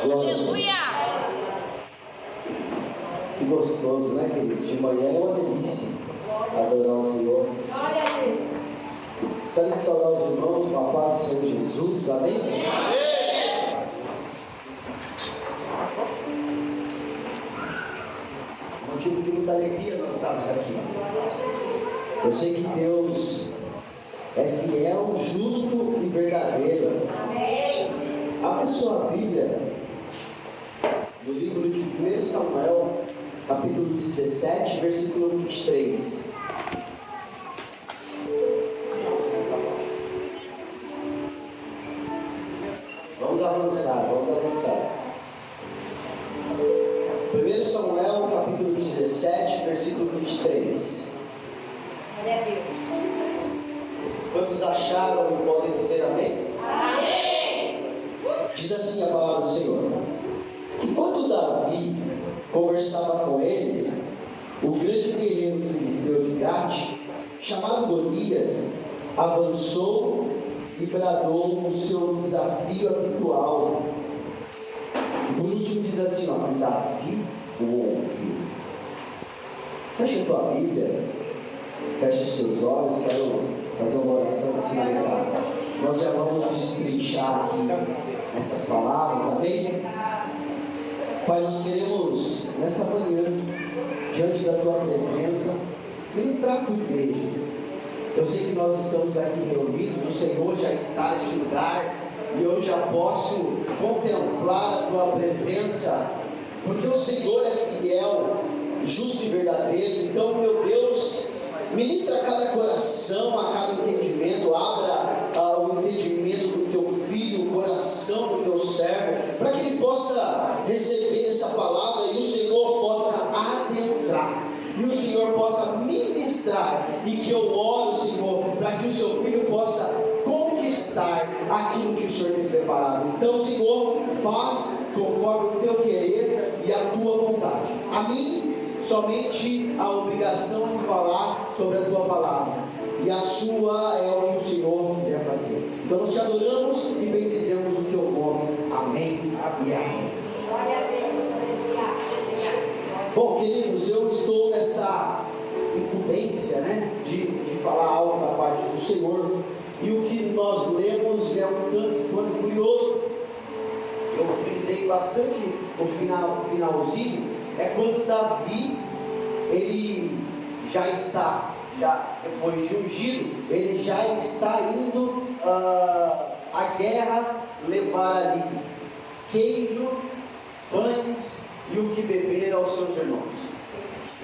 Aleluia! Que gostoso, né, queridos? De manhã é uma delícia adorar o Senhor. Gostaria de saudar os irmãos com a paz do Senhor Jesus. Amém? Motivo de muita alegria nós estamos aqui. Eu sei que Deus é fiel, justo e verdadeiro. Abra sua Bíblia no livro de 1 Samuel, capítulo 17, versículo 23. Vamos avançar. 1 Samuel, capítulo 17, versículo 23. Quantos acharam e podem dizer amém? Amém! Diz assim a palavra do Senhor: enquanto Davi conversava com eles, o grande guerreiro filisteu de Gate, chamado Golias, avançou e bradou o seu desafio habitual. Por último diz assim, ó: Davi o ouviu. Feche a tua Bíblia, feche os seus olhos, quero fazer uma oração de finalizar. Nós já vamos destrinchar aqui essas palavras, amém? Pai, nós queremos nessa manhã, diante da tua presença, ministrar a tua igreja. Eu sei que nós estamos aqui reunidos, o Senhor já está neste lugar, e eu já posso contemplar a tua presença, porque o Senhor é fiel, justo e verdadeiro. Então, meu Deus, ministra a cada coração, a cada entendimento, abra o entendimento do teu filho, o coração do teu servo, para que ele possa receber essa palavra e o Senhor possa adentrar, e o Senhor possa ministrar, e que eu oro, Senhor, para que o seu filho possa conquistar aquilo que o Senhor tem preparado. Então, Senhor, faz conforme o teu querer e a tua vontade. A mim somente a obrigação de falar sobre a tua palavra, e a sua é o que o Senhor quiser fazer. Então nós te adoramos e bendizemos o teu nome. Amém e amém. Bom, queridos, eu estou nessa incumbência, de falar algo da parte do Senhor, e o que nós lemos é um tanto quanto curioso. Eu frisei bastante o finalzinho, é quando Davi, ele depois de ungido, ele já está indo à guerra levar ali queijo, pães e o que beber aos seus irmãos.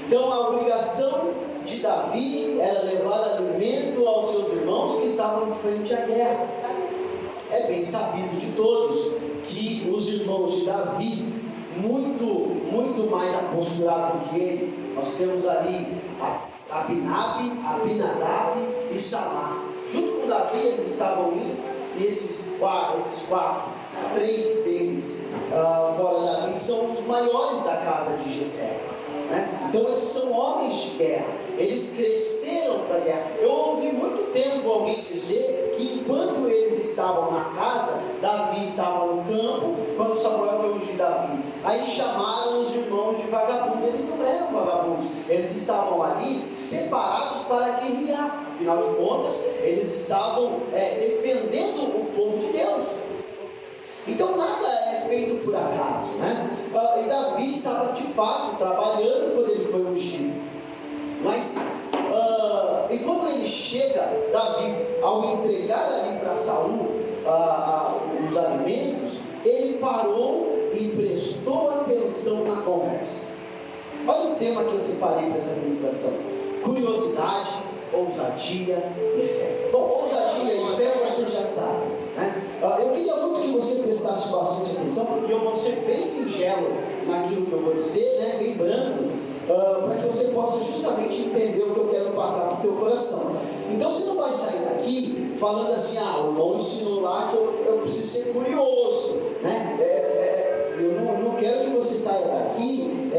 Então a obrigação de Davi era levar alimento aos seus irmãos que estavam frente à guerra. É bem sabido de todos que os irmãos de Davi, muito mais aposturados que ele, nós temos ali Abinadab e Samar. Junto com Davi eles estavam indo, e esses quatro, três deles fora Davi são os maiores da casa de Jessé. Então eles são homens de guerra, eles cresceram para a guerra. Eu ouvi muito tempo alguém dizer que enquanto eles estavam na casa, Davi estava no campo, quando Samuel foi ungir Davi. Aí chamaram os irmãos de vagabundos. Eles não eram vagabundos, eles estavam ali separados para guerrear. Afinal de contas, eles estavam defendendo o povo de Deus. Então nada é feito por acaso, E Davi estava de fato trabalhando quando ele foi ungido. Mas e quando ele chega, Davi, ao entregar ali para Saul os alimentos, ele parou e prestou atenção na conversa. Olha o tema que eu separei para essa ministração: curiosidade, ousadia e fé. Bom, ousadia e fé você já sabe, Eu queria muito que você prestasse bastante atenção, porque eu vou ser bem singelo naquilo que eu vou dizer, bem brando, para que você possa justamente entender o que eu quero passar para o teu coração. Então você não vai sair daqui falando assim: o irmão ensinou lá que eu preciso ser curioso, Eu não quero que você saia daqui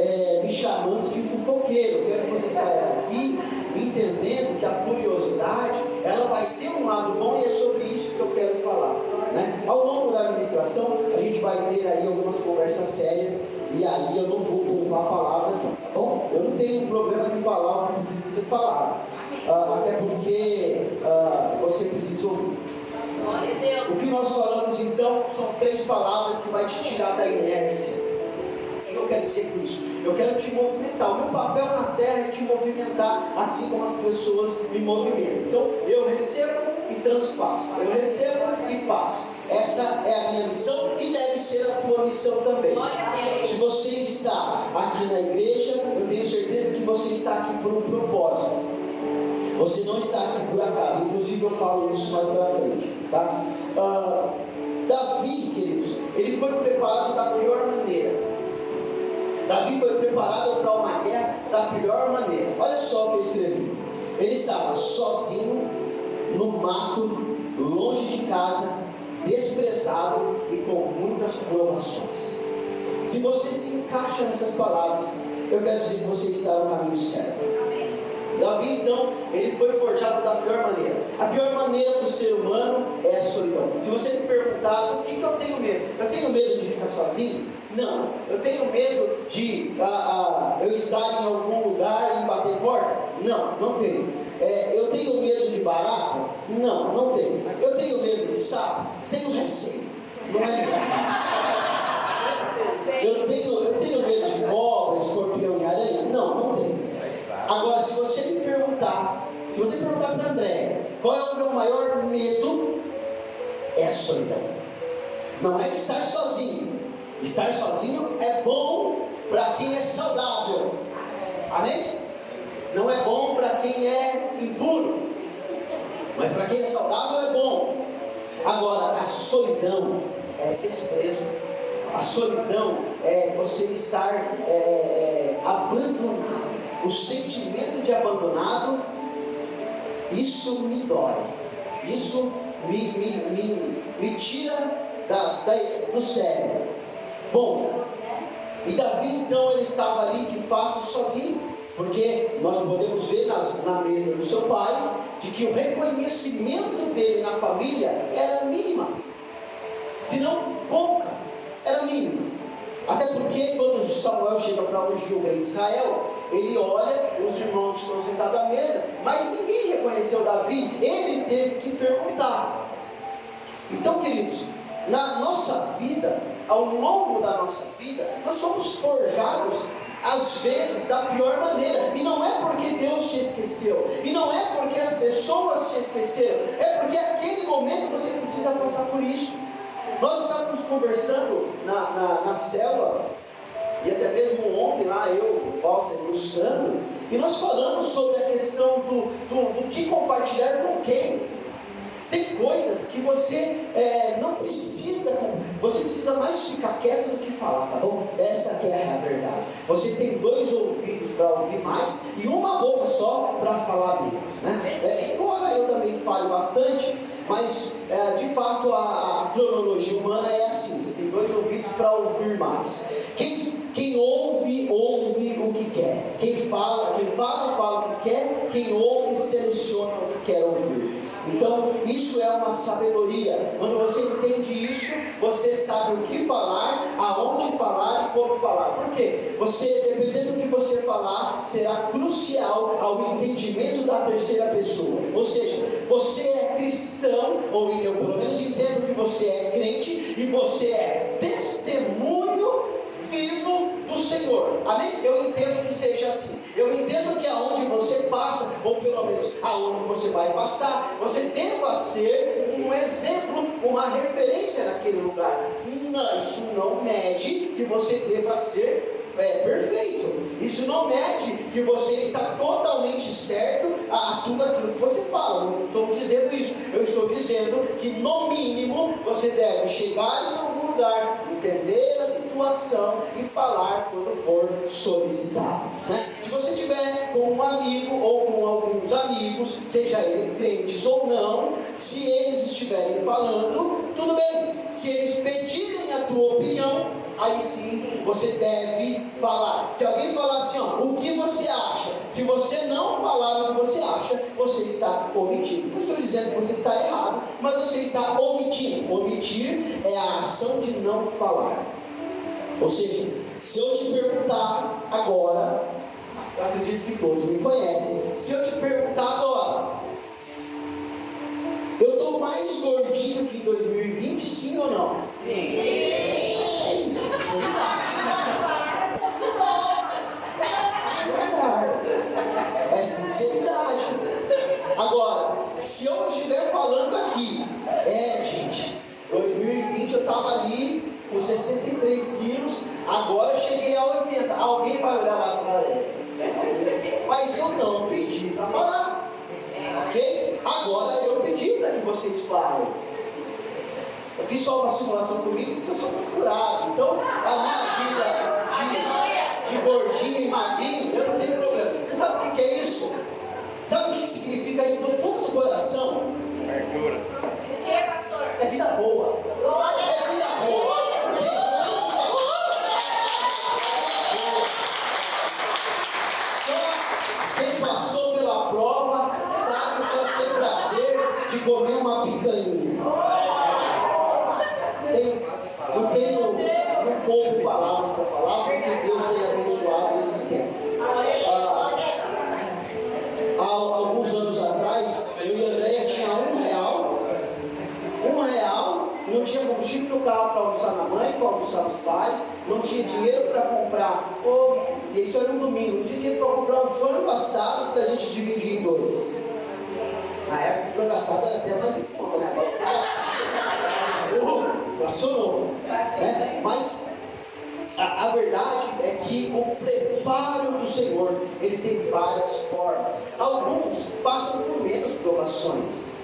me chamando de fofoqueiro. Eu quero que você saia daqui entendendo que a curiosidade, ela vai ter um lado bom, e é sobre isso que eu quero falar. Ao longo da ministração oração, a gente vai ter aí algumas conversas sérias, e aí eu não vou poupar palavras não, tá bom? Eu não tenho problema de falar o que precisa ser falado, até porque você precisa ouvir. O que nós falamos então são 3 palavras que vai te tirar da inércia. O que eu quero dizer com isso? Eu quero te movimentar. O meu papel na terra é te movimentar, assim como as pessoas me movimentam. Então eu recebo e transpasso, eu recebo e passo. Essa é a minha missão e deve ser a tua missão também. Se você está aqui na igreja, eu tenho certeza que você está aqui por um propósito. Você não está aqui por acaso. Inclusive eu falo isso mais para frente, tá? Davi, queridos, ele foi preparado da pior maneira. Davi foi preparado para uma guerra da pior maneira. Olha só o que eu escrevi. Ele estava sozinho, no mato, longe de casa, desprezado e com muitas provações. Se você se encaixa nessas palavras, eu quero dizer que você está no caminho certo. Davi, então, ele foi forjado da pior maneira. A pior maneira do ser humano é a solidão. Se você me perguntar, o que eu tenho medo? Eu tenho medo de ficar sozinho? Não. Eu tenho medo de eu estar em algum lugar e bater porta? Não, não tenho. Eu tenho medo de barata? Não, não tenho. Eu tenho medo de sapo? Tenho receio. Não é mesmo? Eu tenho medo de cobra, escorpião e aranha? Não, não tenho. Agora, se você me perguntar, para André, qual é o meu maior medo? É a solidão. Não é estar sozinho. Estar sozinho é bom para quem é saudável. Amém? Não é bom para quem é impuro. Mas para quem é saudável é bom. Agora, a solidão é desprezo. A solidão é você estar abandonado. O sentimento de abandonado, isso me dói. Isso me tira do sério. Bom, e Davi então ele estava ali de fato sozinho, porque nós podemos ver na mesa do seu pai, de que o reconhecimento dele na família era mínima, se não pouca, era mínima. Até porque quando Samuel chega para ungir o rei de Israel, ele olha, os irmãos estão sentados à mesa, mas ninguém reconheceu Davi, ele teve que perguntar. Então, queridos, na nossa vida, ao longo da nossa vida, nós somos forjados às vezes da pior maneira, e não é porque Deus te esqueceu, e não é porque as pessoas te esqueceram, é porque naquele momento você precisa passar por isso. Nós estávamos conversando na célula, e até mesmo ontem lá, eu, o Walter e o Sandro, e nós falamos sobre a questão do que compartilhar com quem. Tem coisas que você não precisa, você precisa mais ficar quieto do que falar, tá bom? Essa que é a verdade. Você tem 2 ouvidos para ouvir mais e uma boca só para falar menos, né? Embora eu também fale bastante, mas de fato a cronologia humana é assim, você tem 2 ouvidos para ouvir mais. Quem ouve o que quer. Quem fala o que quer. Quem ouve seleciona o que quer ouvir. Então, isso é uma sabedoria. Quando você entende isso, você sabe o que falar, aonde falar e como falar. Por quê? Dependendo do que você falar, será crucial ao entendimento da terceira pessoa. Ou seja, você é cristão, ou eu pelo menos entendo que você é crente, e você é testemunho vivo do Senhor. Amém? Eu entendo que seja assim. Eu entendo que aonde você passa, ou pelo menos aonde você vai passar, você deva ser um exemplo, uma referência naquele lugar. Não, isso não mede que você deva ser perfeito. Isso não mede que você está totalmente certo a tudo aquilo que você fala. Não estou dizendo isso. Eu estou dizendo que no mínimo você deve chegar em algum lugar, entender a situação e falar quando for solicitado, né? Se você tiver com um amigo ou com alguns amigos, seja ele crentes ou não, se eles estiverem falando, tudo bem. Se eles pedirem a tua opinião, aí sim você deve falar. Se alguém falar assim, o que você acha? Se você não falar o que você acha, você está omitindo. Não estou dizendo que você está errado, mas você está omitindo. Omitir omitir é a ação de não falar. Ou seja, se eu te perguntar agora, eu acredito que todos me conhecem, se eu te perguntar agora, eu estou mais gordinho que em 2020, sim ou não? Sim. É isso, sinceridade. É sinceridade. Agora, se eu estiver falando aqui, gente, 2020 eu estava ali com 63 quilos, agora eu cheguei a 80. Alguém vai olhar lá e falar, mas eu não pedi para falar. Ok? Agora eu pedi para que vocês falem. Eu fiz só uma simulação comigo porque eu sou muito curado. Então, a minha vida de gordinho e magrinho, eu não tenho problema. Você sabe o que é isso? Sabe o que significa isso no fundo do coração? O que, pastor? É vida boa. É vida boa. Só quem passou pela prova sabe o que é ter prazer de comer uma picanha. Não tenho pouco palavras para falar, porque Deus tem abençoado esse tempo. Há alguns anos atrás, eu e a Andréia tinha R$1, não tinha combustível no carro para almoçar na mãe, para almoçar nos pais, não tinha dinheiro para comprar, e isso era um domingo, não tinha dinheiro para comprar um frango assado para a gente dividir em dois. Na época o frango assado era até mais em conta, né? Agora o frango assado funcionou, né? Mas a verdade é que o preparo do Senhor, ele tem várias formas. Alguns passam por menos provações,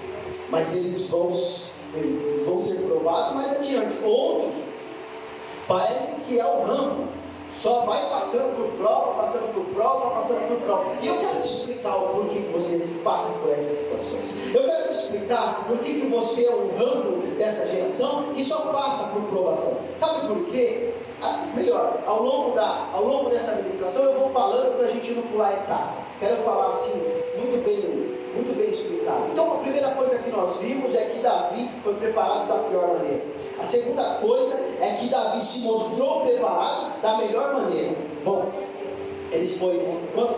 mas eles vão ser provados mais adiante. Outros, parece que é o ramo, só vai passando por prova. E eu quero te explicar o porquê que você passa por essas situações. Eu quero te explicar por que você é um ramo dessa geração que só passa por provação. Sabe por quê? Melhor, ao longo dessa administração eu vou falando para a gente não pular etapa. Quero falar assim, muito bem explicado. Então a primeira coisa que nós vimos é que Davi foi preparado da pior maneira. A segunda coisa é que Davi se mostrou preparado da melhor maneira. Bom,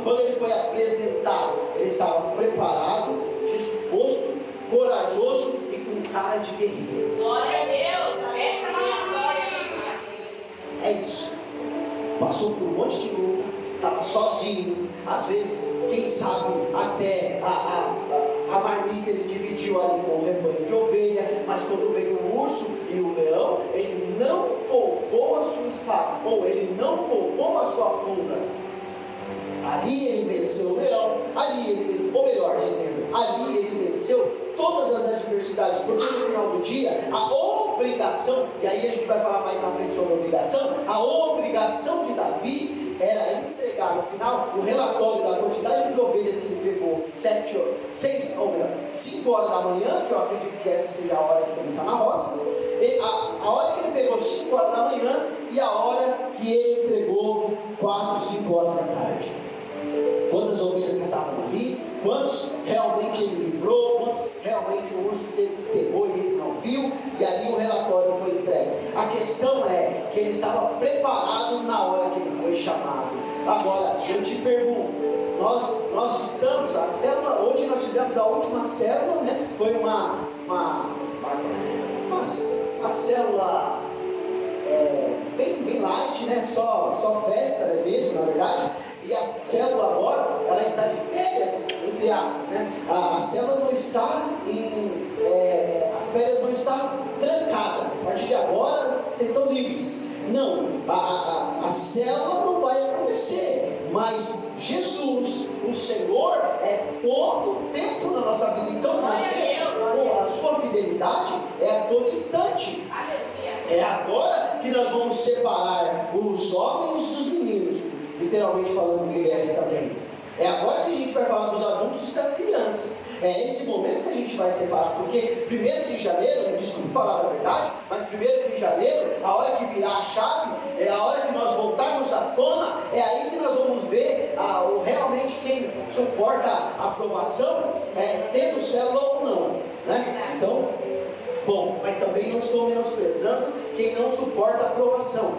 quando ele foi apresentado, ele estava preparado, disposto, corajoso e com cara de guerreiro. Glória a Deus. Essa é a minha glória. É isso. Passou por um monte de luta, estava sozinho, às vezes, quem sabe, até a marmita ele dividiu ali com o rebanho de ovelha, mas quando veio o urso e o leão, ele não poupou a sua espada, ou ele não poupou a sua funda. Ali ele venceu o leão, ali ele venceu todas as adversidades, porque no final do dia, a obrigação, e aí a gente vai falar mais na frente sobre a obrigação de Davi era entregar no final o relatório da quantidade de ovelhas que ele pegou 5 horas da manhã, que eu acredito que essa seja a hora de começar na roça, e a hora que ele pegou 5 horas da manhã e a hora que ele entregou 4, 5 horas da tarde. Quantas ovelhas estavam ali, quantos realmente ele livrou, quantos realmente o urso pegou e ele não viu, e ali o relatório foi entregue. A questão é que ele estava preparado na hora que ele foi chamado. Agora, eu te pergunto, nós estamos, a célula, hoje nós fizemos a última célula, né? Foi uma célula bem light, né? Só festa, né? Mesmo, na verdade. E a célula agora, ela está de férias, entre aspas, né? A célula não está as férias não estão trancadas. A partir de agora, vocês estão livres. Não, a célula não vai acontecer, mas Jesus, o Senhor, é todo o tempo na nossa vida. Então a sua fidelidade é a todo instante. É agora que nós vamos separar os homens dos meninos, literalmente falando mulheres também. É agora que a gente vai falar dos adultos e das crianças. É esse momento que a gente vai separar, porque 1º de janeiro, desculpe falar a verdade, mas 1º de janeiro, a hora que virar a chave, é a hora que nós voltarmos à tona, é aí que nós vamos ver realmente quem suporta a aprovação, tendo célula ou não, né? Então, Bom, mas também não estou menosprezando quem não suporta a aprovação.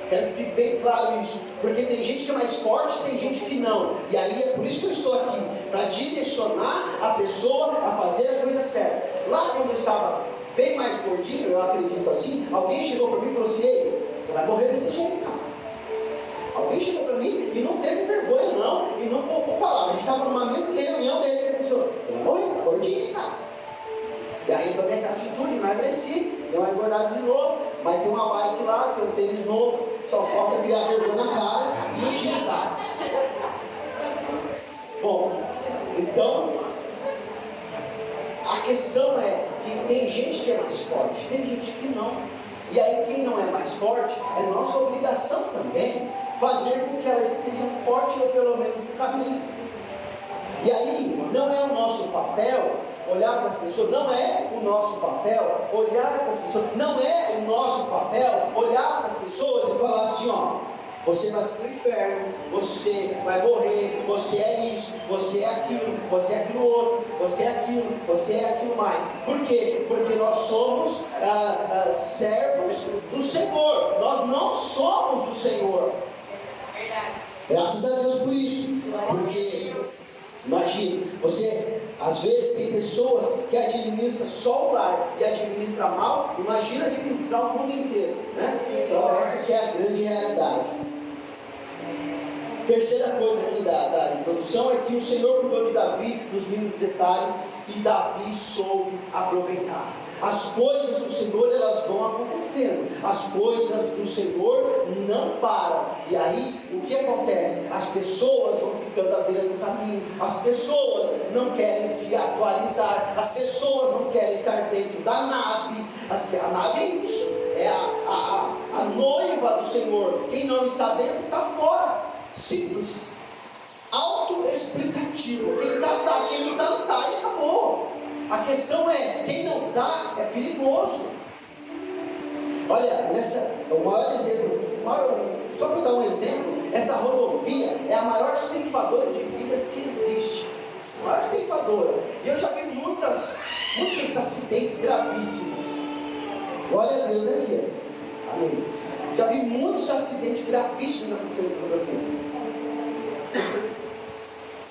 Quero que fique bem claro isso, porque tem gente que é mais forte, tem gente que não. E aí é por isso que eu estou aqui, para direcionar a pessoa a fazer a coisa certa. Lá quando eu estava bem mais gordinho, eu acredito assim, alguém chegou para mim e falou assim: ei, você vai morrer desse jeito, cara. Alguém chegou para mim e não teve vergonha não, e não poupou palavra. A gente estava numa mesma reunião, de repente a pessoa: você vai morrer, você está gordinho, cara. E aí eu tomei aquela atitude, emagreci, deu uma engordada de novo, mas tem uma bike lá, tem um tênis novo, só falta criar vergonha na cara e utilizar. Bom, então, a questão é que tem gente que é mais forte, tem gente que não. E aí quem não é mais forte, é nossa obrigação também fazer com que ela esteja forte ou pelo menos no caminho. E aí não é o nosso papel olhar para as pessoas, não é o nosso papel olhar para as pessoas, não é o nosso papel olhar para as pessoas e falar assim: ó, você vai para o inferno, você vai morrer, você é isso, você é aquilo, você é aquilo outro, você é aquilo, você é aquilo mais. Por quê? Porque nós somos servos do Senhor, nós não somos o Senhor. Graças a Deus por isso, porque imagina, você às vezes tem pessoas que administram só o lar e administra mal, imagina administrar o mundo inteiro, né? Então essa que é a grande realidade. Terceira coisa aqui da introdução é que o Senhor cuidou de Davi nos mínimos detalhes e Davi soube aproveitar. As coisas do Senhor, elas vão acontecendo, as coisas do Senhor não param. E aí o que acontece? As pessoas vão ficando à beira do caminho, as pessoas não querem se atualizar, as pessoas não querem estar dentro da nave. A nave é isso, é a noiva do Senhor. Quem não está dentro está fora. Simples, autoexplicativo. Quem está, quem não está, não está, e acabou. A questão é, quem não está é perigoso. Olha, o maior exemplo, só para dar um exemplo, essa rodovia é a maior ceifadora de vidas que existe. A maior ceifadora. E eu já vi muitos acidentes gravíssimos. Glória a Deus, né, filha? Amém. Já vi muitos acidentes gravíssimos acontecendo nessa rodovia.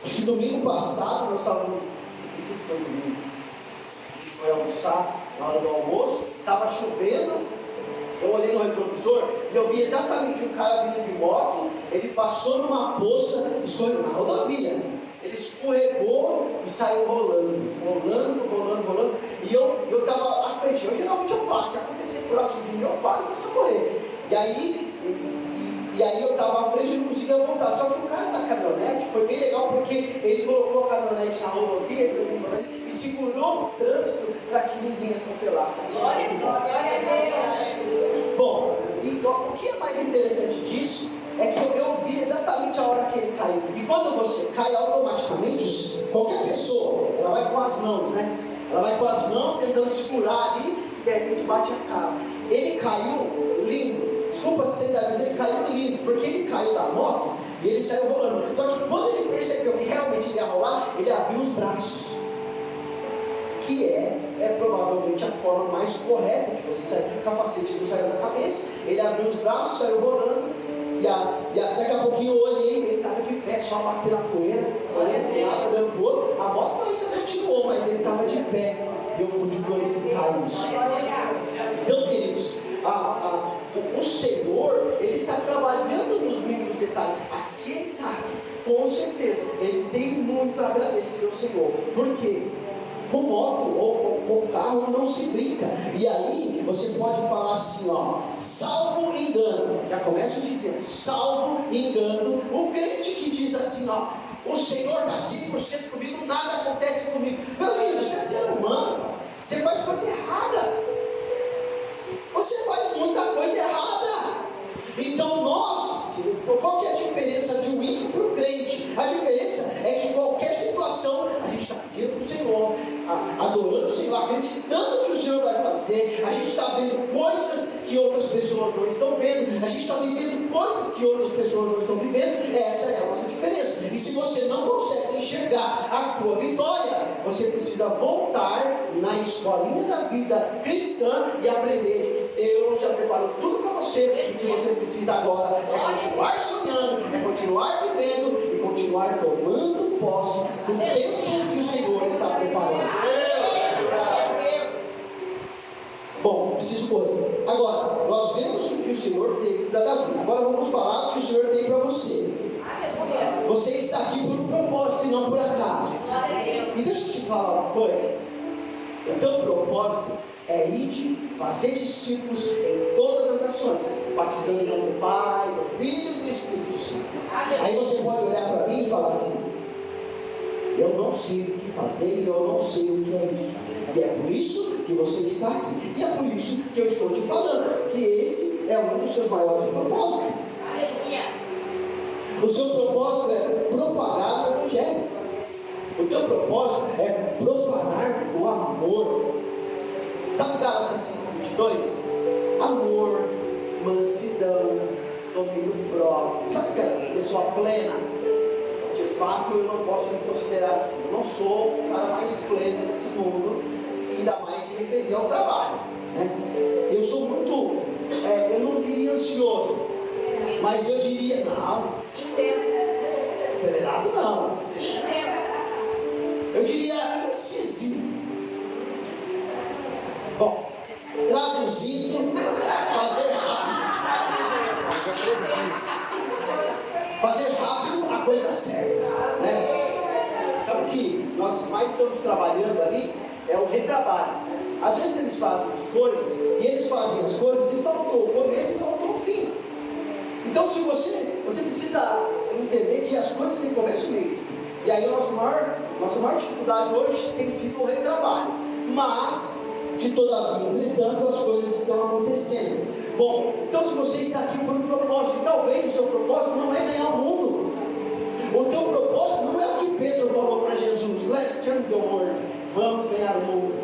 Acho que domingo passado nós estávamos, não sei se foi domingo, a gente foi almoçar na hora do almoço, estava chovendo, eu olhei no retrovisor e eu vi exatamente um cara vindo de moto, ele passou numa poça, escorregou na rodovia, ele escorregou e saiu rolando, e eu estava à frente. Eu geralmente eu paro, se acontecer próximo de mim eu paro para socorrer. E aí eu estava à frente e não conseguia voltar. Só que o cara da caminhonete foi bem legal, porque ele colocou a caminhonete na rodovia e segurou o trânsito para que ninguém atropelasse. Bom, e o que é mais interessante disso é que eu vi exatamente a hora que ele caiu. E quando você cai, automaticamente, qualquer pessoa, ela vai com as mãos, né? Ela vai com as mãos tentando segurar ali e de repente bate a cara. Ele caiu lindo. Desculpa se você está dizendo, ele caiu lindo, porque ele caiu da moto e ele saiu rolando. Só que quando ele percebeu que realmente ele ia rolar, ele abriu os braços. Que é provavelmente a forma mais correta de você sair. O capacete não saiu da cabeça, ele abriu os braços, saiu rolando. E daqui a pouquinho eu olhei, ele estava de pé, só batendo a poeira, olhando para um lado, olhando para o outro. A moto ainda continuou, mas ele estava de pé. E eu pude glorificar isso. Então, queridos, o Senhor, Ele está trabalhando nos mínimos detalhes. Aquele cara, com certeza, ele tem muito a agradecer ao Senhor. Por quê? Com moto ou com carro não se brinca. E aí você pode falar assim, ó, salvo engano. Já começo dizendo, salvo engano. O crente que diz assim, ó, o Senhor está 100% comigo, nada acontece comigo. Meu lindo, você é ser humano, você faz coisa errada. Você faz muita coisa errada. Então qual que é a diferença de um ímpio para o crente? A diferença é que em qualquer situação a gente está pedindo para o Senhor, adorando o Senhor, acreditando que o Senhor vai fazer. fazer, a gente está vendo coisas que outras pessoas não estão vendo, a gente está vivendo coisas que outras pessoas não estão vivendo. Essa é a nossa diferença. E se você não consegue enxergar a tua vitória, você precisa voltar na escolinha da vida cristã e aprender que Deus já preparou tudo para você e que você precisa agora continuar sonhando, continuar vivendo e continuar tomando posse do tempo que o Senhor está preparando. Bom, preciso correr. Agora, nós vemos o que o Senhor teve para Davi. Agora vamos falar o que o Senhor tem para você. Você está aqui por um propósito e não por acaso. E deixa eu te falar uma coisa. O teu propósito é ir fazer discípulos em todas as nações, batizando em nome do Pai, do Filho e do Espírito Santo. Aí você pode olhar para mim e falar assim: eu não sei o que fazer e eu não sei o que é isso. E é por isso que você está aqui. E é por isso que eu estou te falando que esse é um dos seus maiores propósitos. O seu propósito é propagar o Evangelho. O teu propósito é propagar o amor. Sabe Gálatas 5:22? Amor, mansidão, domínio próprio. Sabe aquela pessoa plena? De fato, eu não posso me considerar assim. Eu não sou o cara mais pleno desse mundo, ainda mais se referir ao trabalho, né? Eu sou muito, eu não diria ansioso, mas eu diria, não, acelerado não, eu diria incisivo. Bom, traduzindo, fazer rápido a coisa certa, né? Sabe o que nós mais estamos trabalhando ali? É o retrabalho. Às vezes eles fazem as coisas, e eles fazem as coisas e faltou o começo e faltou o fim. Então se você precisa entender que as coisas têm começo e meio. E aí a nossa maior dificuldade hoje tem sido o retrabalho. Mas, de todavia, entretanto, as coisas estão acontecendo. Bom, então se você está aqui por um propósito, talvez o seu propósito não é ganhar o mundo. O teu propósito não é o que Pedro falou para Jesus: let's turn the world, vamos ganhar o mundo.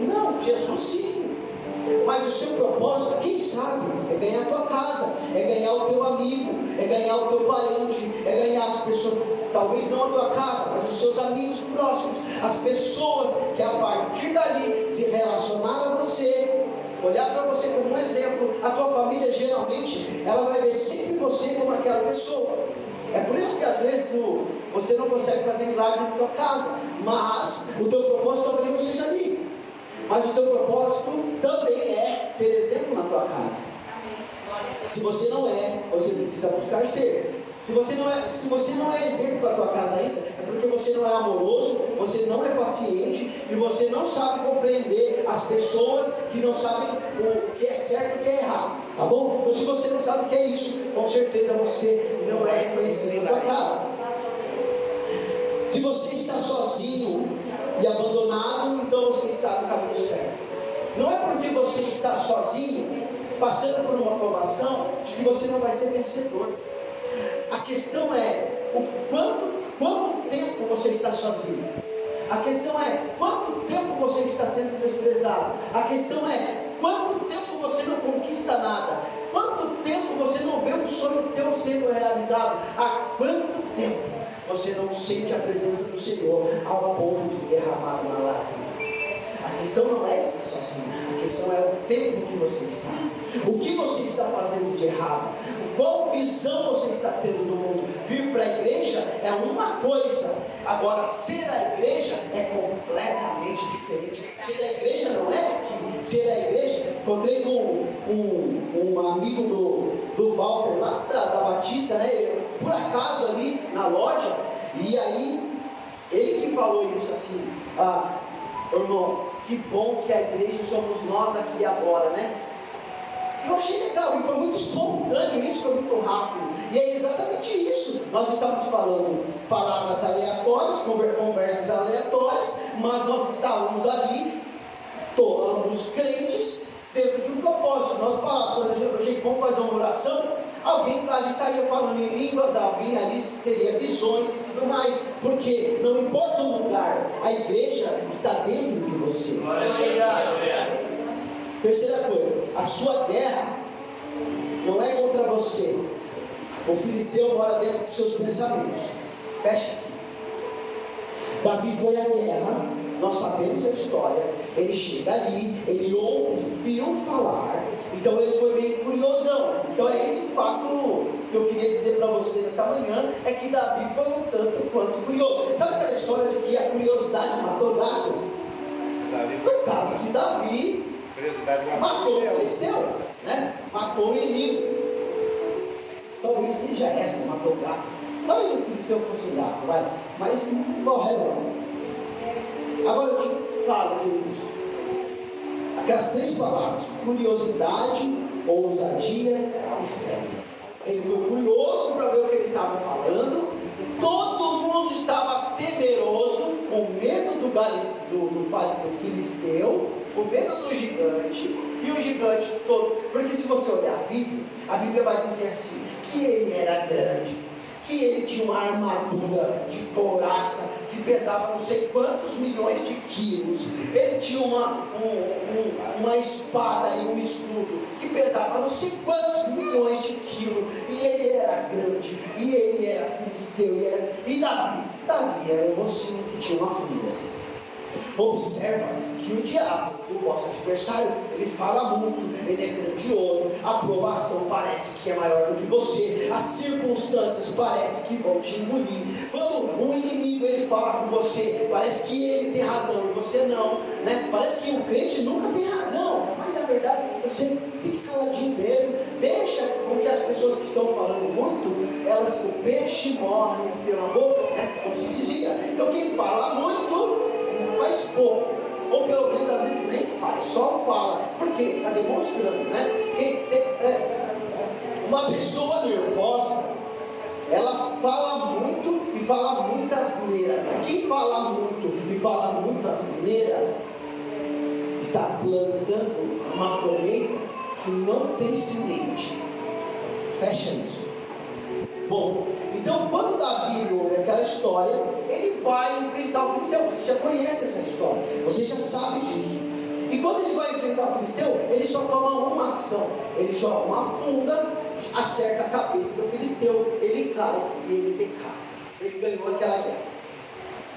Não, Jesus sim. Mas o seu propósito, quem sabe, é ganhar a tua casa, é ganhar o teu amigo, é ganhar o teu parente, é ganhar as pessoas, talvez não a tua casa, mas os seus amigos próximos, as pessoas que a partir dali se relacionaram a você, olhar para você como um exemplo. A tua família geralmente, ela vai ver sempre você como aquela pessoa. É por isso que às vezes você não consegue fazer milagre na tua casa, mas o teu propósito talvez não seja ali. Mas o teu propósito também é ser exemplo na tua casa. Se você não é, você precisa buscar ser. Se você não é exemplo para a tua casa ainda, é porque você não é amoroso, você não é paciente e você não sabe compreender as pessoas que não sabem o que é certo e o que é errado, tá bom? Então se você não sabe o que é isso, com certeza você não é reconhecido na tua casa. Se você está sozinho e abandonado, então você está no caminho certo. Não é porque você está sozinho, passando por uma provação, de que você não vai ser vencedor. A questão é quanto tempo você está sozinho. A questão é quanto tempo você está sendo desprezado. A questão é quanto tempo você não conquista nada. Quanto tempo você não vê um sonho teu sendo realizado. Há quanto tempo você não sente a presença do Senhor ao ponto de derramar uma lágrima. A questão não é estar sozinho, a questão é o tempo que você está. O que você está fazendo de errado? Qual visão você está tendo do mundo? Vir para a igreja é uma coisa, agora ser a igreja é completamente diferente. Ser a igreja não é aqui. Ser a igreja, encontrei com um amigo do Walter lá da Batista, né? Por acaso ali na loja, e aí ele que falou isso assim: irmão, que bom que a igreja somos nós aqui agora, né? Eu achei legal, e foi muito espontâneo, isso foi muito rápido. E é exatamente isso. Nós estamos falando palavras aleatórias, conversas aleatórias, mas nós estávamos ali, todos crentes, dentro de um propósito. Nós falávamos, gente, vamos fazer uma oração. Alguém ali saía falando em línguas, alguém ali teria visões e tudo mais, porque não importa o lugar, a igreja está dentro de você. Terceira coisa, a sua guerra não é contra você. O filisteu mora dentro dos seus pensamentos. Fecha aqui. Davi foi à guerra, nós sabemos a história. Ele chega ali, ele ouviu falar, então ele foi meio curiosão. Então é esse fato que eu queria dizer para você nessa manhã, é que Davi foi um tanto quanto curioso. Sabe aquela história de que a curiosidade matou o gato? No caso de Davi, matou o filisteu, né? Matou o inimigo. Talvez seja essa, matou o gato. Talvez o filisteu fosse o gato, vai. Mas morreu. Agora eu te falo, queridos, aquelas três palavras: curiosidade, ousadia e fé. Ele foi curioso para ver o que eles estavam falando. Todo mundo estava temeroso, com medo do filisteu, com medo do gigante. E o gigante todo, porque se você olhar a Bíblia vai dizer assim, que ele era grande, que ele tinha uma armadura de couraça que pesava não sei quantos milhões de quilos. Ele tinha uma espada e um escudo que pesava não sei quantos milhões de quilos. E ele era grande, e ele era filisteu, e Davi era um mocinho que tinha uma filha. Observa que o diabo, o vosso adversário, ele fala muito, ele é grandioso, a provação parece que é maior do que você, as circunstâncias parecem que vão te engolir. Quando um inimigo ele fala com você, parece que ele tem razão e você não, né? Parece que o crente nunca tem razão, mas a verdade é que você fique caladinho mesmo, deixa com que as pessoas que estão falando muito, o peixe morre pela boca, né? Como se dizia. Então quem fala muito faz pouco, ou pelo menos às vezes nem faz, só fala, porque está demonstrando, né? Uma pessoa nervosa, ela fala muito e fala muita asneira. Quem fala muito e fala muita asneira está plantando uma colheita que não tem semente. Fecha isso. Bom, então quando Davi ouve aquela história, ele vai enfrentar o filisteu. Você já conhece essa história, você já sabe disso. E quando ele vai enfrentar o filisteu, ele só toma uma ação. Ele joga uma funda, acerta a cabeça do filisteu, ele cai e ele decai. Ele ganhou aquela guerra.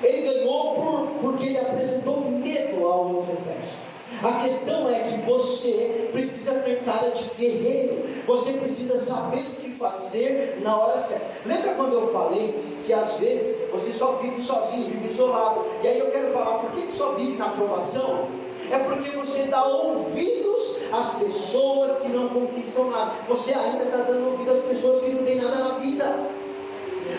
Ele ganhou porque ele apresentou medo ao outro exército. A questão é que você precisa ter cara de guerreiro. Você precisa saber o que fazer na hora certa. Lembra quando eu falei que às vezes você só vive sozinho, vive isolado? E aí eu quero falar, por que só vive na aprovação? É porque você dá ouvidos às pessoas que não conquistam nada. Você ainda está dando ouvido às pessoas que não têm nada na vida.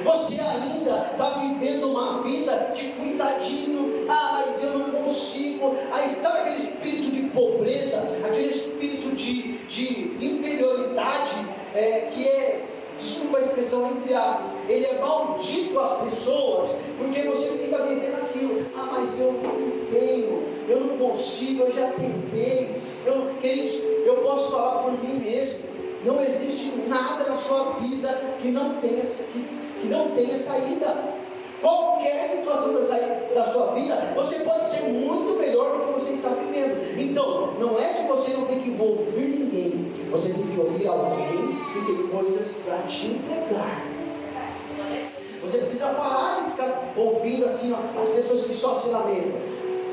Você ainda está vivendo uma vida de cuidadinho. Mas eu não consigo. Aí, sabe aquele espírito de pobreza, aquele espírito de inferioridade, que é, desculpa a expressão entre aspas, ele é maldito às pessoas, porque você fica vivendo aquilo. Mas eu não tenho, eu não consigo, eu já tentei. Queridos, eu posso falar por mim mesmo. Não existe nada na sua vida que não tenha saída. Qualquer situação da sua vida, você pode ser muito melhor do que você está vivendo. Então, não é que você não tem que ouvir ninguém, você tem que ouvir alguém que tem coisas para te entregar. Você precisa parar de ficar ouvindo assim, as pessoas que só se lamentam.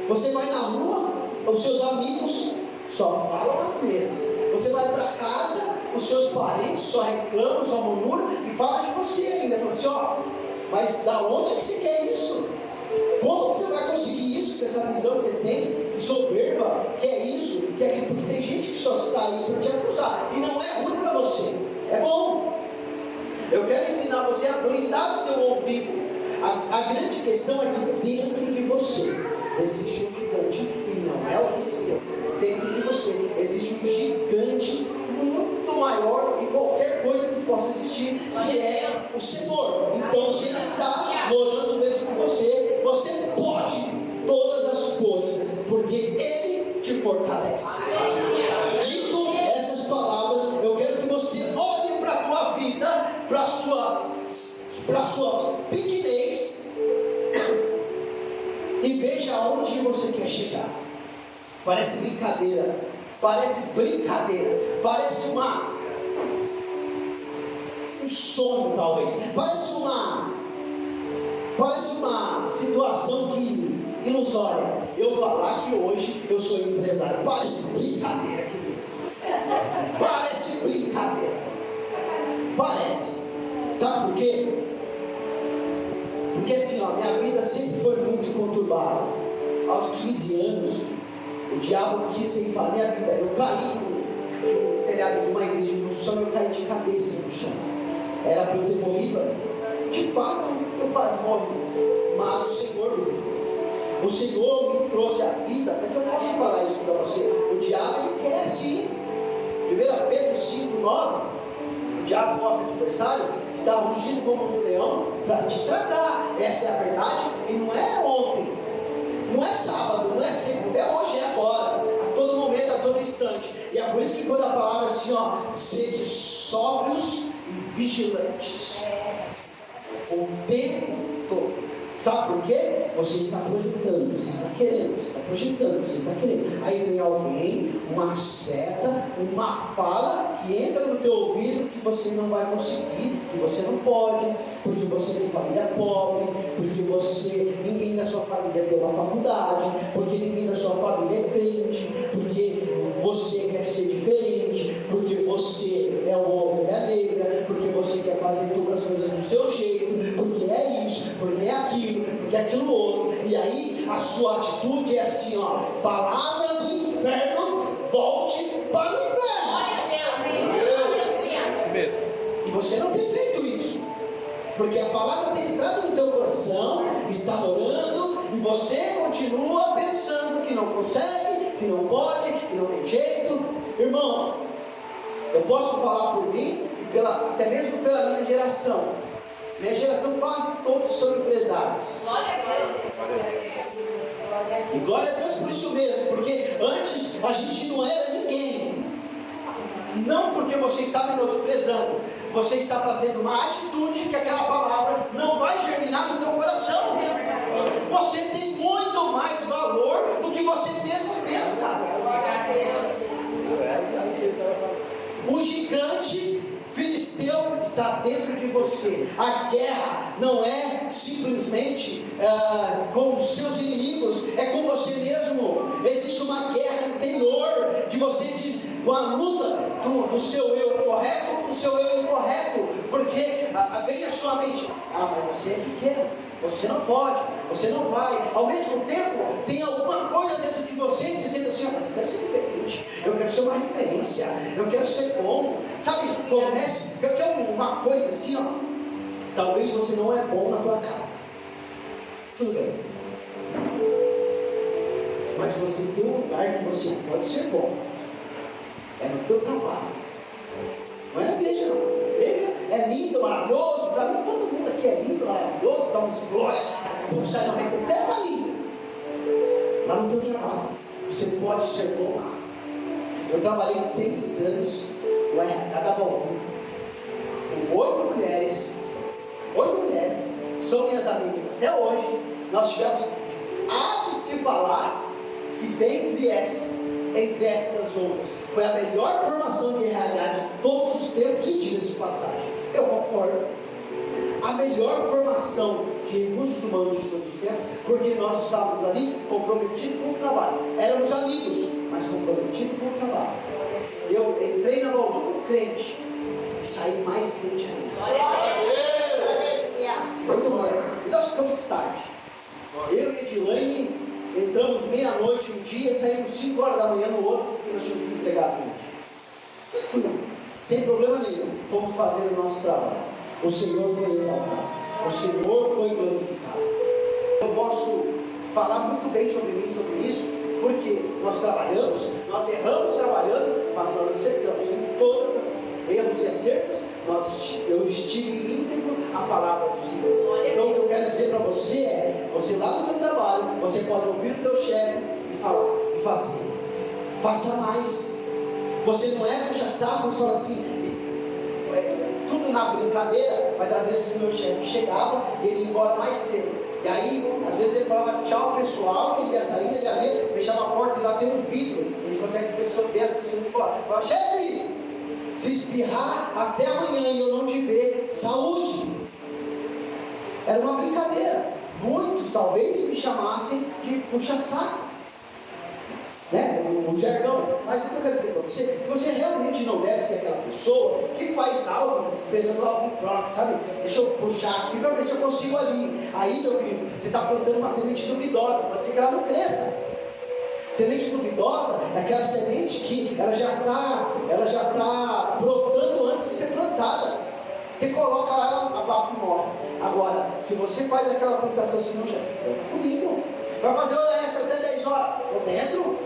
Você vai na rua, os seus amigos só falam asneiras. Você vai para casa, os seus parentes só reclamam, só murmuram e falam de você ainda. Fala assim, mas da onde que você quer isso? Como que você vai conseguir isso, com essa visão que você tem, que soberba, que é isso, que é aquilo? Porque tem gente que só está aí para te acusar, e não é ruim para você, é bom. Eu quero ensinar você a blindar o teu ouvido. A grande questão é que dentro de você existe um gigante, e não é o filisteu. Dentro de você existe um gigante muito maior do que qualquer coisa que possa existir, que é o Senhor. Então, se Ele está morando dentro de você, você pode todas as coisas, porque Ele te fortalece. Dito essas palavras, eu quero que você olhe para a tua vida, para as suas pequenez, e veja aonde você quer chegar. Parece brincadeira, parece brincadeira, parece um sonho talvez, parece uma situação que ilusória. Eu falar que hoje eu sou empresário, parece brincadeira, querido. Parece brincadeira. Parece. Sabe por quê? Porque assim, minha vida sempre foi muito conturbada. Aos 15 anos, o diabo quis ceifar minha vida. Eu caí de um telhado de uma igreja de construção, eu caí de cabeça no chão. Era para eu ter morrido. De fato, eu quase morri. Mas o Senhor me livrou. O Senhor me trouxe a vida para que eu possa falar isso para você. O diabo, ele quer sim. 1 Pedro 5:9. O diabo, nosso adversário, está rugindo como um leão para te tragar. Essa é a verdade. E não é ontem, não é sábado, não é segunda, é hoje, é agora, a todo momento, a todo instante. E é por isso que quando a palavra assim, sede sóbrios e vigilantes o tempo todo. Sabe por quê? Você está projetando, você está querendo, você está projetando, você está querendo. Aí vem alguém, uma seta, uma fala que entra no teu ouvido que você não vai conseguir, que você não pode, porque você tem família pobre, porque ninguém da sua família tem uma faculdade, porque ninguém da sua família é crente, porque você quer ser diferente, porque você é uma ovelha negra, porque você quer fazer todas as coisas do seu jeito, porque é isso, porque é aquilo, porque é aquilo outro. E aí a sua atitude é assim, palavra do inferno, volte para o inferno. E você não tem feito isso, porque a palavra tem entrado no teu coração, está orando, e você continua pensando que não consegue, que não pode, que não tem jeito. Irmão, eu posso falar por mim, e até mesmo pela minha geração. Minha geração quase todos são empresários. Glória a Deus. E glória a Deus por isso mesmo, porque antes a gente não era ninguém. Não porque você está menosprezando, você está fazendo uma atitude que aquela palavra não vai germinar no teu coração. Você tem muito mais valor do que você mesmo pensa. O gigante filisteu está dentro de você. A guerra não é simplesmente com os seus inimigos, é com você mesmo. Existe uma guerra interior de você com a luta do seu eu correto, do seu eu incorreto, porque vem a sua mente, mas você é pequeno, você não pode, você não vai. Ao mesmo tempo, tem alguma coisa dentro de você dizendo assim, mas eu quero ser diferente, eu quero ser uma referência, eu quero ser bom. Sabe, comece, eu quero uma coisa assim, talvez você não é bom na tua casa, tudo bem, mas você tem um lugar que você pode ser bom, é no teu trabalho. Não é na igreja não. Na igreja é lindo, maravilhoso. Para mim todo mundo aqui é lindo, maravilhoso. Damos glória. Daqui a pouco sai na rede, até está lindo. Lá no teu trabalho, você pode ser bom lá. Eu trabalhei 6 anos no RH da Bauru, com 8 mulheres. 8 mulheres são minhas amigas até hoje. Nós tivemos a de se falar que dentre essas outras, foi a melhor formação de RH de todos os tempos e dias de passagem. Eu concordo. A melhor formação de recursos humanos de todos os tempos, porque nós estávamos ali comprometidos com o trabalho. Éramos amigos, mas comprometidos com o trabalho. Eu entrei na Bauru como crente e saí mais crente ainda. Glória a Deus. Muito mais. E nós ficamos tarde. Eu e Edilane entramos meia-noite um dia, saímos 5 horas da manhã no outro, porque nós tínhamos que entregar a gente. Tranquilo, sem problema nenhum, fomos fazer o nosso trabalho. O Senhor foi exaltado, o Senhor foi glorificado. Eu posso falar muito bem sobre mim, sobre isso, porque nós trabalhamos, nós erramos trabalhando, mas nós acertamos em todas as erros e acertos. Eu estive íntegro à palavra do Senhor. Então o que eu quero dizer para você é, você lá no teu trabalho, você pode ouvir o teu chefe e falar, e fazer. Faça mais. Você não é puxa-saco e fala assim, tudo na brincadeira, mas às vezes o meu chefe chegava e ele ia embora mais cedo. E aí, às vezes ele falava tchau pessoal, ele ia sair, ele abria, fechava a porta e lá tem um vidro. A gente consegue ver as pessoas indo embora. Ele falava, chefe, se espirrar até amanhã e eu não te ver, saúde. Era uma brincadeira. Muitos talvez me chamassem de puxa-saco, né? O jargão. Mas o que eu quero dizer para você? Que você realmente não deve ser aquela pessoa que faz algo esperando algo em troca, sabe? Deixa eu puxar aqui para ver se eu consigo ali. Aí, meu querido, você está plantando uma semente duvidosa, pode ser que ela não cresça. Semente duvidosa é aquela semente que ela já está brotando antes de ser plantada. Você coloca lá, ela abafa e morre. Agora, se você faz aquela plantação assim, não já conta comigo. Vai fazer hora extra até 10 horas. Estou dentro.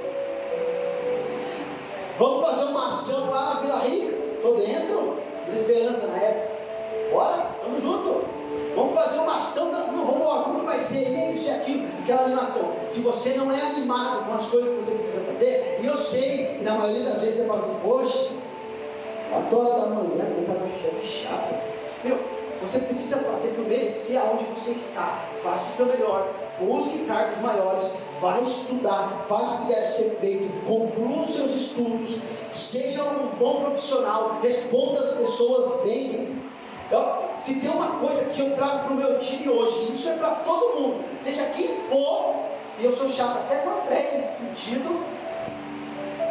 Vamos fazer uma ação lá na Vila Rica. Estou dentro. Vila Esperança na época. Bora, vamos junto. Vamos fazer uma ação. Não, vamos lá, como que vai ser isso e aquilo, aquela animação. Se você não é animado com as coisas que você precisa fazer, e eu sei que na maioria das vezes você fala assim, poxa, 4 horas da manhã, quem está no chefe chato. Meu, você precisa fazer para merecer aonde você está. Faça o teu melhor. Busque cargos maiores. Vai estudar. Faça o que deve ser feito. Conclua os seus estudos. Seja um bom profissional. Responda as pessoas bem. Se tem uma coisa que eu trago para o meu time hoje, isso é para todo mundo, seja quem for, e eu sou chato até com a André nesse sentido,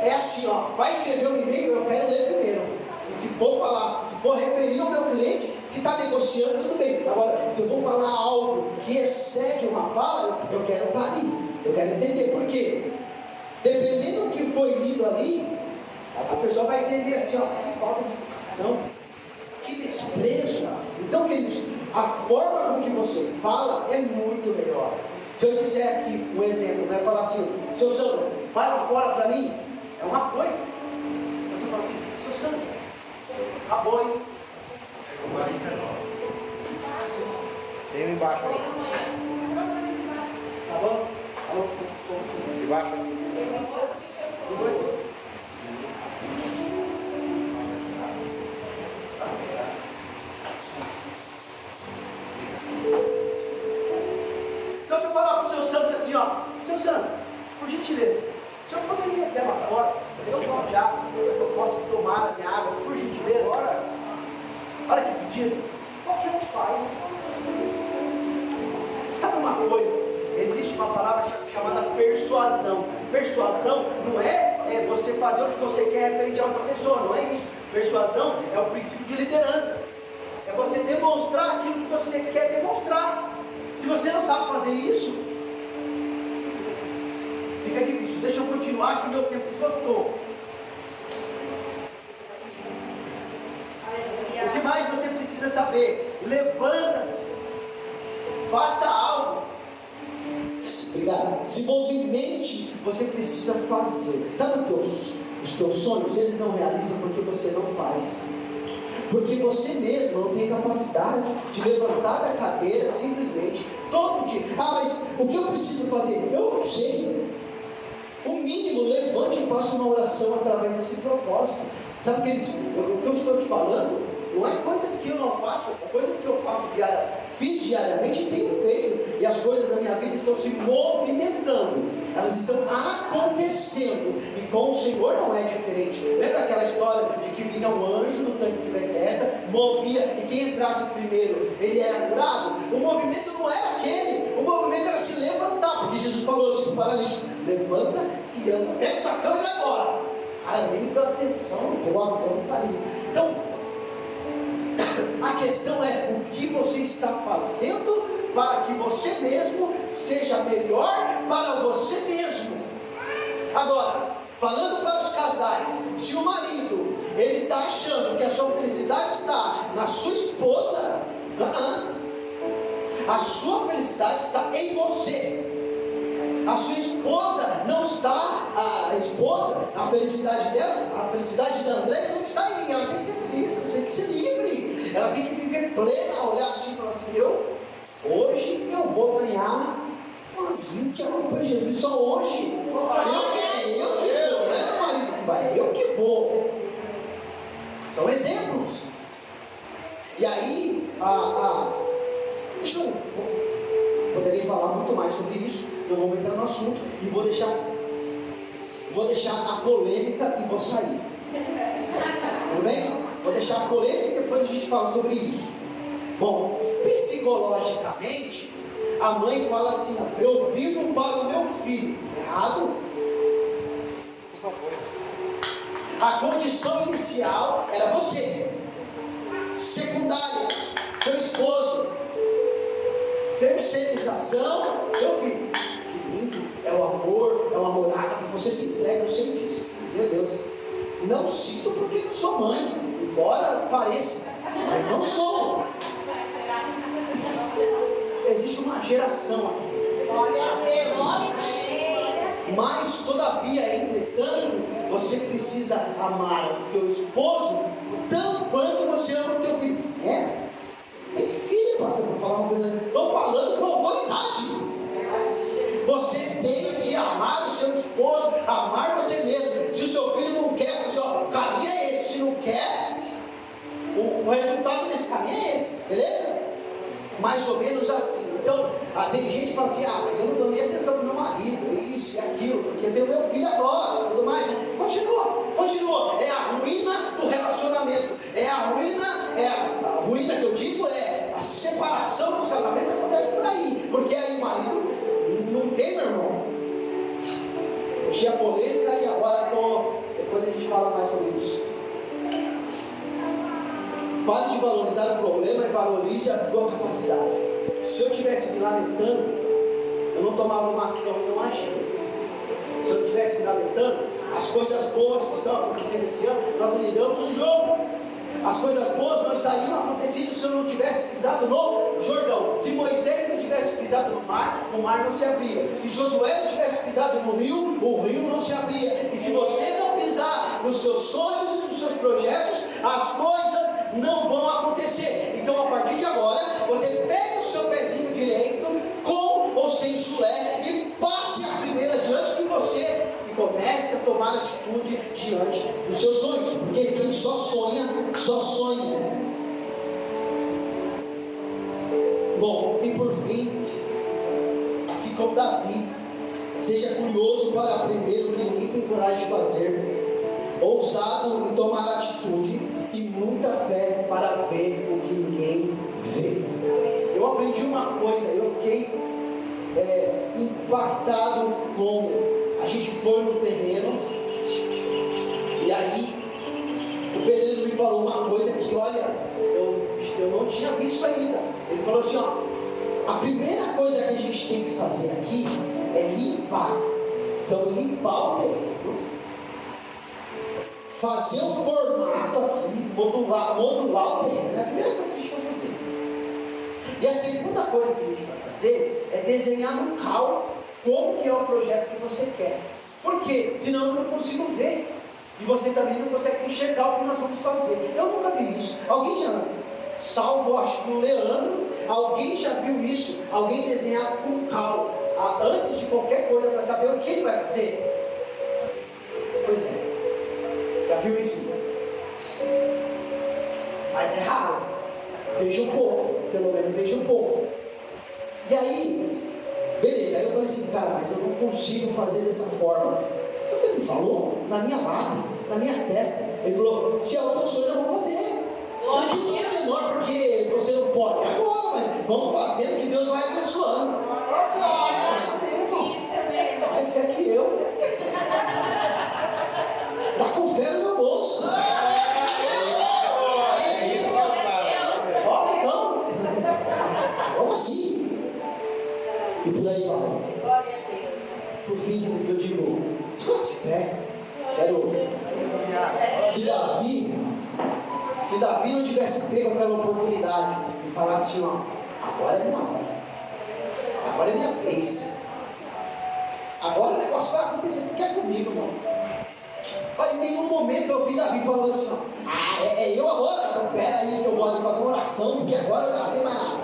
é assim, ó, vai escrever um e-mail, eu quero ler primeiro. E se for falar, se for referir ao meu cliente, se está negociando, tudo bem. Agora, se eu vou falar algo que excede uma fala, eu quero estar ali, eu quero entender. Por quê? Dependendo do que foi lido ali, a pessoa vai entender assim, ó, que falta de educação, que desprezo. Então, queridos, a forma com que você fala é muito melhor. Se eu disser aqui um exemplo, vai falar assim, seu Sandro, vai lá fora para mim, é uma coisa. Mas eu falo assim, seu Sandro, acabou, hein? Tem um embaixo aí. Tá bom? Alô? Embaixo. Então, se eu falar para o seu Sandro assim, ó, seu Sandro, por gentileza, o senhor poderia até lá fora, fazer um copo de água, eu posso tomar a minha água, por gentileza? Olha que pedido, qualquer um faz. Sabe uma coisa? Existe uma palavra chamada persuasão. Persuasão não é você fazer o que você quer referente a outra pessoa, não é isso. Persuasão é o princípio de liderança. É você demonstrar aquilo que você quer demonstrar. Se você não sabe fazer isso, fica difícil. Deixa eu continuar que o meu tempo esgotou. O que mais você precisa saber? Levanta-se. Faça algo. Obrigado. Se movimente, você precisa fazer. Sabe os teus sonhos, eles não realizam porque você não faz. Porque você mesmo não tem capacidade de levantar da cadeira simplesmente todo dia. Ah, mas o que eu preciso fazer? Eu não sei. O mínimo, levante e faça uma oração através desse propósito. Sabe o que eu estou te falando? Não é coisas que eu não faço, é coisas que eu faço fiz diariamente e tenho feito. E as coisas da minha vida estão se movimentando, elas estão acontecendo. E com o Senhor não é diferente. Lembra aquela história de que vinha um anjo no tanque de Betesda, movia, e quem entrasse primeiro, ele era curado? O movimento não era aquele, o movimento era se levantar, porque Jesus falou assim para o paralítico: levanta e anda, pega tua cama e vai embora. Cara, nem me deu atenção, pegou a cama e saiu. Então, a questão é o que você está fazendo para que você mesmo seja melhor para você mesmo. Agora, falando para os casais, se o marido ele está achando que a sua felicidade está na sua esposa, a sua felicidade está em você. A sua esposa não está, a felicidade dela, a felicidade da André não está em mim. Ela tem que ser feliz, ela tem que ser livre, ela tem que viver plena, olhar assim e falar assim: hoje eu vou ganhar umas 20 euros para Jesus, só hoje. Eu que vou, não é meu marido que vai, eu que vou. São exemplos. E aí, deixa eu Poderei falar muito mais sobre isso, não vou entrar no assunto e vou deixar a polêmica e vou sair. Tudo bem? Vou deixar a polêmica e depois a gente fala sobre isso. Bom, psicologicamente, a mãe fala assim: eu vivo para o meu filho. Errado? Por favor. A condição inicial era você. Secundária, seu esposo. Terceirização, seu filho. Que lindo, é o amor, é uma morada que você se entrega, eu sempre disse. Meu Deus, não sinto porque não sou mãe, embora pareça, mas não sou. Existe uma geração aqui. Glória a Deus. Mas, todavia, entretanto, você precisa amar o teu esposo tão quanto você ama o teu filho. Tem filho, pastor, para falar uma coisa. Estou falando com autoridade. Você tem que amar o seu esposo, amar você mesmo. Se o seu filho não quer, você, o caminho é esse. Se não quer, o resultado desse caminho é esse, beleza? Mais ou menos assim. Então, tem gente que fala assim: mas eu não dou nem atenção pro meu marido, isso e aquilo, porque tem o meu filho agora, tudo mais. Continua. É a ruína do relacionamento. A ruína que eu digo é a separação dos casamentos acontece por aí. Porque aí o marido não tem, meu irmão. Deixei a polêmica e agora depois a gente fala mais sobre isso. Pare de valorizar o problema e valorize a tua capacidade. Se eu estivesse me lamentando, eu não tomava uma ação e não agia. Se eu estivesse me lamentando, as coisas boas que estão acontecendo esse ano, nós não ligamos o jogo. As coisas boas não estariam acontecendo se eu não tivesse pisado no Jordão. Se Moisés não tivesse pisado no mar não se abria. Se Josué não tivesse pisado no rio, o rio não se abria. E se você não pisar nos seus sonhos e nos seus projetos, as coisas não vão acontecer. Então, a partir de agora, você pega o seu pezinho direito, com ou sem chulé, e passe a primeira diante de você e comece a tomar atitude diante dos seus sonhos, porque quem só sonha. Bom, e por fim, assim como Davi, seja curioso para aprender o que ninguém tem coragem de fazer, ousado em tomar atitude e muita fé para ver o que ninguém vê. Eu aprendi uma coisa, eu fiquei impactado com. A gente foi no terreno e aí o pedreiro me falou uma coisa que, olha, eu não tinha visto ainda. Ele falou assim: a primeira coisa que a gente tem que fazer aqui é limpar. Precisamos limpar o terreno, fazer um formato aqui, modular o terreno. É a primeira coisa que a gente vai fazer. E a segunda coisa que a gente vai fazer é desenhar no cal como que é o projeto que você quer. Por quê? Senão eu não consigo ver. E você também não consegue enxergar o que nós vamos fazer. Eu nunca vi isso. Alguém já, salvo acho que o Leandro, alguém já viu isso? Alguém desenhar com cal antes de qualquer coisa para saber o que ele vai fazer? Pois é. Já viu isso? Mas é raro. Vejo um pouco. Pelo menos vejo um pouco. E aí, beleza. Aí eu falei assim: cara, mas eu não consigo fazer dessa forma. Sabe o que ele me falou? Na minha lata, na minha testa. Ele falou: se é o teu sonho, eu vou fazer. Não tem que ser menor porque você não pode. Agora, mas vamos fazer que Deus vai abençoando. Mais fé que eu. Tá com fé no meu bolso. Olha então. Vamos assim. E por aí vai. Por fim, eu digo: escuta de pé. Se Davi não tivesse pego aquela oportunidade e falasse: agora é minha hora, agora é minha vez, agora o negócio vai acontecer porque é comigo, irmão. Mas em nenhum momento eu vi Davi falando assim: é eu agora? Então pera aí que eu vou ali fazer uma oração, porque agora eu não sei mais nada.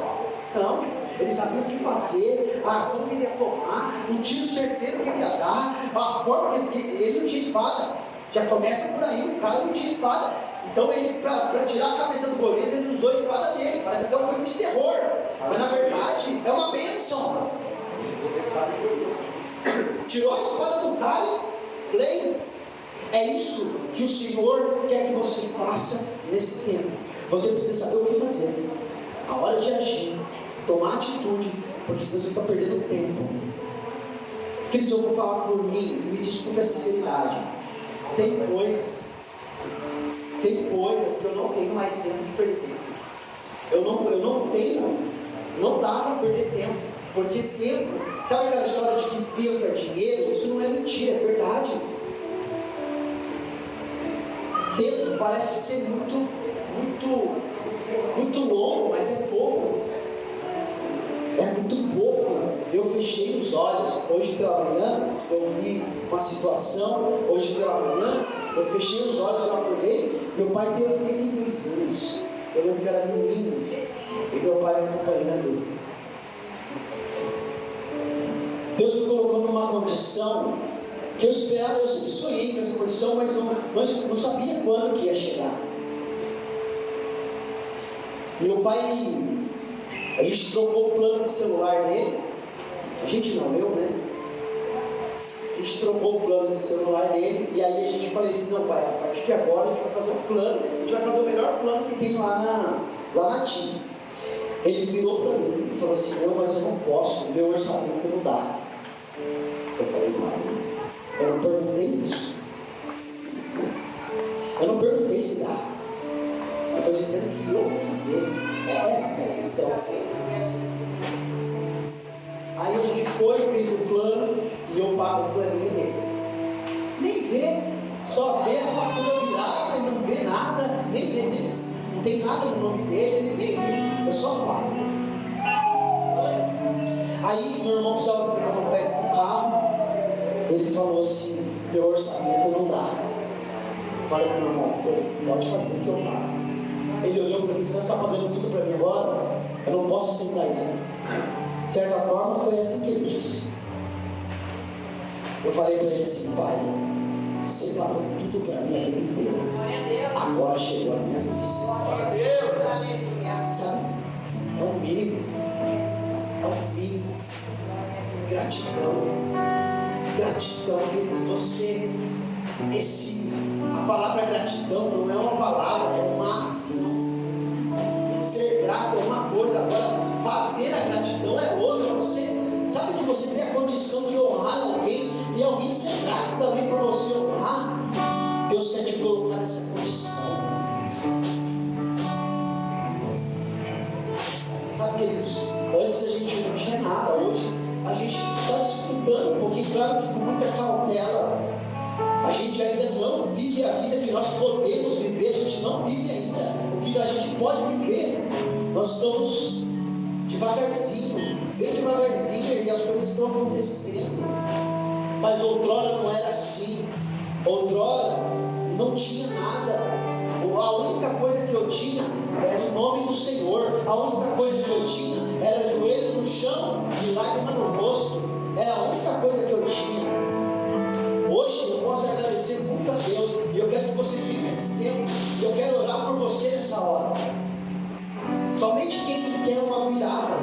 Não, ele sabia o que fazer, a ação que ele ia tomar, o tiro certeiro que ele ia dar, a forma que ele não tinha espada. Já começa por aí, o cara não tinha espada. Então ele, para tirar a cabeça do Golias, ele usou a espada dele. Parece até um filme de terror. Mas na verdade é uma bênção. Tirou a espada do cara e play. É isso que o Senhor quer que você faça nesse tempo. Você precisa saber o que fazer. A hora de agir, tomar atitude, porque senão você está perdendo tempo. Queridos, eu vou falar por mim, me desculpe a sinceridade. Tem coisas que eu não tenho mais tempo de perder tempo. Eu não tenho, não dá para perder tempo. Porque tempo, sabe aquela história de que tempo é dinheiro? Isso não é mentira, é verdade. Tempo parece ser muito longo, mas é pouco. É muito pouco. Eu fechei os olhos. Hoje pela manhã eu vi uma situação. Hoje pela manhã eu fechei os olhos, eu acordei. Meu pai tem 82 anos. Eu lembro que eu era menino e meu pai me acompanhando. Deus me colocou numa condição que eu esperava. Eu sempre sonhei com essa condição, mas não sabia quando que ia chegar. Meu pai, a gente trocou o plano de celular dele. A gente não, eu, né? A gente trocou o plano de celular dele. E aí a gente falou assim: não, pai, a partir de agora a gente vai fazer um plano. A gente vai fazer o melhor plano que tem lá na TIM. Ele virou para mim e falou assim: não, mas eu não posso, meu orçamento não dá. Eu falei: não, eu não perguntei isso. Eu não perguntei se dá. Eu estou dizendo que eu vou fazer. É essa que é a questão. Aí a gente foi, fez o plano e eu pago o planinho dele. Nem vê, só vê a fatura virada e não vê nada, não tem nada no nome dele, ele nem vê, eu só pago. Aí meu irmão precisava trocar uma peça do carro, ele falou assim: meu orçamento não dá. Falei para o meu irmão: pode fazer que eu pago. Ele olhou para mim: você vai ficar pagando tudo para mim agora? Eu não posso aceitar isso. De certa forma, foi assim que ele disse. Eu falei para ele assim: pai, você pagou tudo para mim a vida inteira. Agora chegou a minha vez. Sabe? É um mínimo. É um mínimo. Gratidão. Gratidão, queridos. Você, a palavra gratidão não é uma palavra, é uma ação. Ser grato é uma coisa, agora fazer a gratidão é outra. Você sabe que você tem a condição de honrar alguém e alguém ser grato também por você honrar. Deus quer te colocar nessa condição. Sabe, queridos, antes a gente não tinha nada, hoje a gente está desfrutando um pouquinho, claro que com muita cautela. A gente ainda não vive a vida que nós podemos viver, a gente não vive ainda o que a gente pode viver. Nós estamos devagarzinho, bem devagarzinho, e as coisas estão acontecendo. Mas outrora não era assim. Outrora não tinha nada. A única coisa que eu tinha era o nome do Senhor. A única coisa que eu tinha era joelho no chão e lágrima no rosto. Era a única coisa que eu tinha. Hoje eu posso agradecer muito a Deus, e eu quero que você viva esse tempo, e eu quero orar por você nessa hora. Somente quem quer uma virada,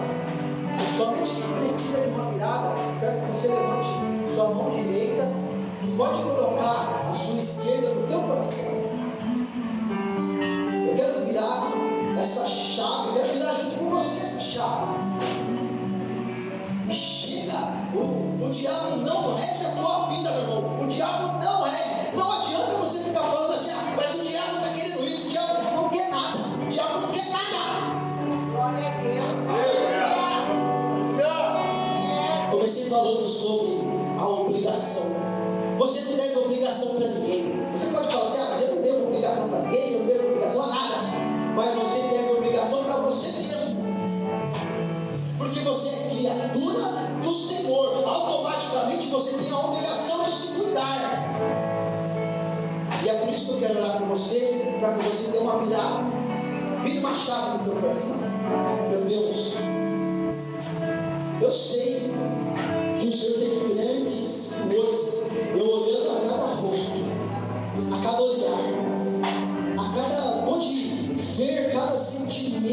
somente quem precisa de uma virada, eu quero que você levante sua mão direita, pode colocar a sua esquerda no teu coração. Eu quero virar essa chave, eu quero virar junto com você essa chave. E chega, o diabo não rege a tua vida, meu irmão. O diabo não rege. Não adianta você ficar falando assim: mas o diabo está querendo isso. O diabo não quer nada. O diabo não quer nada. Glória a Deus. Comecei falando sobre a obrigação. Você não deve obrigação para ninguém. Você pode falar assim: mas eu não devo obrigação para ninguém, eu não devo obrigação a nada. Mas você deve obrigação para você mesmo. Porque você é criatura do Senhor, automaticamente você tem a obrigação de se cuidar. E é por isso que eu quero orar por você, para que você dê uma virada. Vire uma chave no teu coração. Meu Deus, eu sei que o Senhor tem grandes coisas. Eu olhando a cada rosto,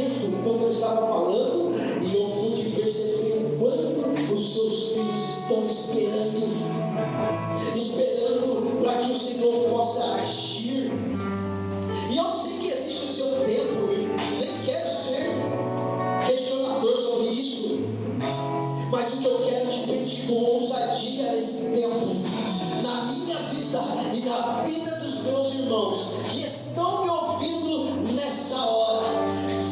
momento, enquanto eu estava falando, e eu pude perceber o quanto os seus filhos estão esperando para que o Senhor possa agir. E eu sei que existe o seu tempo, e nem quero ser questionador sobre isso, mas o que eu quero te pedir com ousadia nesse tempo, na minha vida e na vida dos meus irmãos que estão me ouvindo nessa hora: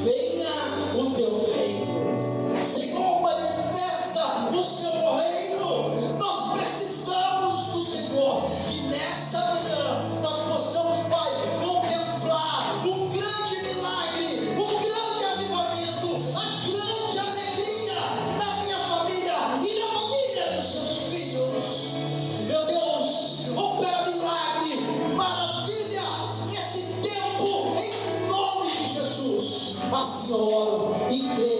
venha o teu reino, Senhor, manifesta o seu reino. Nós precisamos do Senhor, que nessa manhã nós possamos, Pai, contemplar o grande milagre, o grande avivamento, a grande alegria na minha família e na família dos seus filhos. Meu Deus, opera milagre, maravilha nesse tempo, em nome de Jesus. Assim eu oro e creio.